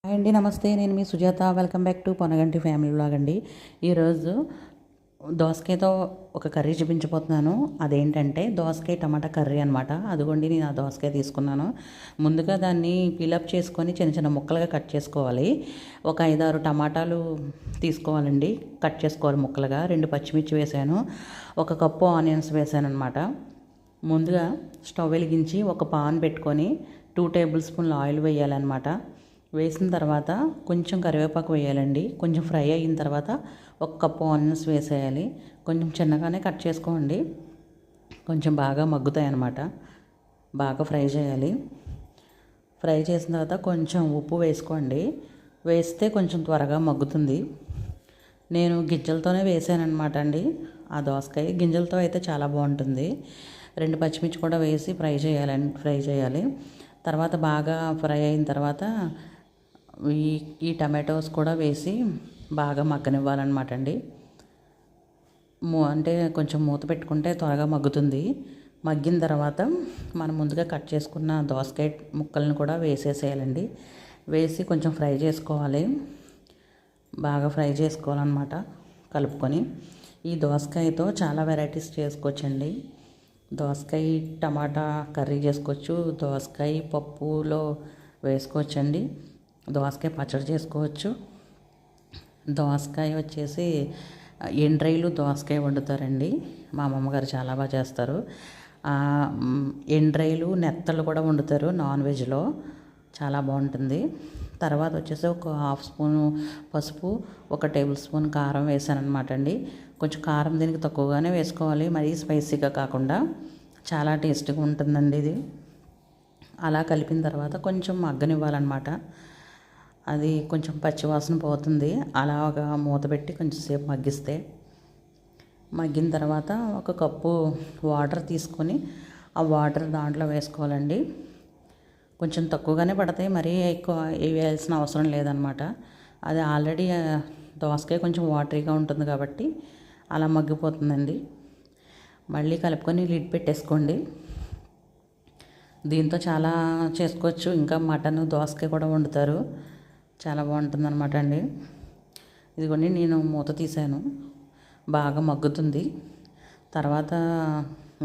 Hi అండి, నమస్తే. నేను మీ Sujatha. Welcome back to Ponaganti family vlog అండి. ఈరోజు దోసకాయతో ఒక కర్రీ చూపించబోతున్నాను. అదేంటంటే దోసకాయ టమాటా కర్రీ అనమాట. అదిగోండి, నేను ఆ దోసకాయ తీసుకున్నాను. ముందుగా దాన్ని పీలప్ చేసుకొని చిన్న చిన్న ముక్కలుగా కట్ చేసుకోవాలి. ఒక 5-6 టమాటాలు తీసుకోవాలండి, కట్ చేసుకోవాలి ముక్కలుగా. 2 పచ్చిమిర్చి వేసాను, 1 కప్పు ఆనియన్స్ వేసాను అనమాట. ముందుగా స్టవ్ వెలిగించి ఒక పాన్ పెట్టుకొని 2 టేబుల్ స్పూన్ల ఆయిల్ వేయాలన్నమాట. వేసిన తర్వాత కొంచెం కరివేపాకు వేయాలండి. కొంచెం ఫ్రై అయిన తర్వాత 1 కప్పు ఆనియన్స్ వేసేయాలి. కొంచెం చిన్నగానే కట్ చేసుకోండి, కొంచెం బాగా మగ్గుతాయి అన్నమాట. బాగా ఫ్రై చేయాలి. ఫ్రై చేసిన తర్వాత కొంచెం ఉప్పు వేసుకోండి. వేస్తే కొంచెం త్వరగా మగ్గుతుంది. నేను గింజలతోనే వేసాను అనమాట అండి. ఆ దోసకాయ గింజలతో అయితే చాలా బాగుంటుంది. 2 పచ్చిమిర్చి కూడా వేసి ఫ్రై చేయాలి. తర్వాత బాగా ఫ్రై అయిన తర్వాత ఈ టమాటోస్ కూడా వేసి బాగా మగ్గనివ్వాలన్నమాట అండి. అంటే కొంచెం మూత పెట్టుకుంటే త్వరగా మగ్గుతుంది. మగ్గిన తర్వాత మనం ముందుగా కట్ చేసుకున్న దోసకాయ ముక్కలను కూడా వేసేసేయాలండి. వేసి కొంచెం ఫ్రై చేసుకోవాలి. బాగా ఫ్రై చేసుకోవాలన్నమాట కలుపుకొని. ఈ దోసకాయతో చాలా వెరైటీస్ చేసుకోవచ్చండి. దోసకాయ టమాటా కర్రీ చేసుకోవచ్చు, దోసకాయ పప్పులో వేసుకోవచ్చండి, దోసకాయ పచ్చడి చేసుకోవచ్చు. దోసకాయ వచ్చేసి ఎండ్రాయిలు దోసకాయ వండుతారండి. మా అమ్మమ్మగారు చాలా బాగా చేస్తారు. ఎండ్రాయిలు నెత్తలు కూడా వండుతారు నాన్ వెజ్లో, చాలా బాగుంటుంది. తర్వాత వచ్చేసి ఒక 1/2 స్పూను పసుపు, 1 టేబుల్ స్పూన్ కారం వేసాను అనమాట అండి. కొంచెం కారం దీనికి తక్కువగానే వేసుకోవాలి, మరీ స్పైసీగా కాకుండా. చాలా టేస్టీగా ఉంటుందండి ఇది. అలా కలిపిన తర్వాత కొంచెం మగ్గనివ్వాలన్నమాట. అది కొంచెం పచ్చివాసన పోతుంది. అలాగా మూత పెట్టి కొంచెం సేపు మగ్గిస్తే, మగ్గిన తర్వాత 1 కప్పు వాటర్ తీసుకొని ఆ వాటర్ దాంట్లో వేసుకోవాలండి. కొంచెం తక్కువగానే పడతాయి, మరీ ఎక్కువ వేయాల్సిన అవసరం లేదనమాట. అది ఆల్రెడీ దోసకాయ కొంచెం వాటరీగా ఉంటుంది కాబట్టి అలా మగ్గిపోతుందండి. మళ్ళీ కలుపుకొని లిడ్ పెట్టేసుకోండి. దీంతో చాలా చేసుకోవచ్చు. ఇంకా మటన్ దోసకాయ కూడా వండుతారు, చాలా బాగుంటుంది అనమాట అండి. ఇదిగోండి, నేను మూత తీసాను, బాగా మగ్గుతుంది. తర్వాత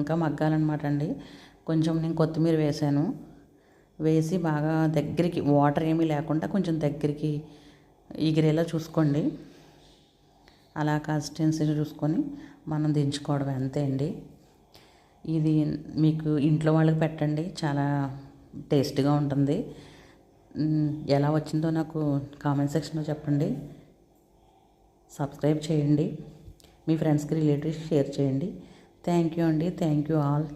ఇంకా మగ్గాలన్నమాట అండి. కొంచెం నేను కొత్తిమీర వేసాను. వేసి బాగా దగ్గరికి, వాటర్ ఏమీ లేకుండా కొంచెం దగ్గరికి ఎగిరేలా చూసుకోండి. అలా కన్సిస్టెన్సీ చూసుకొని మనం దించుకోవడం అంతే అండి. ఇది మీకు ఇంట్లో వాళ్ళకి పెట్టండి, చాలా టేస్టీగా ఉంటుంది. ఎలా వచ్చిందో నాకు కామెంట్ సెక్షన్లో చెప్పండి. సబ్స్క్రైబ్ చేయండి, మీ ఫ్రెండ్స్కి రిలేటివ్స్ షేర్ చేయండి. థ్యాంక్ యూ అండి. Thank you all.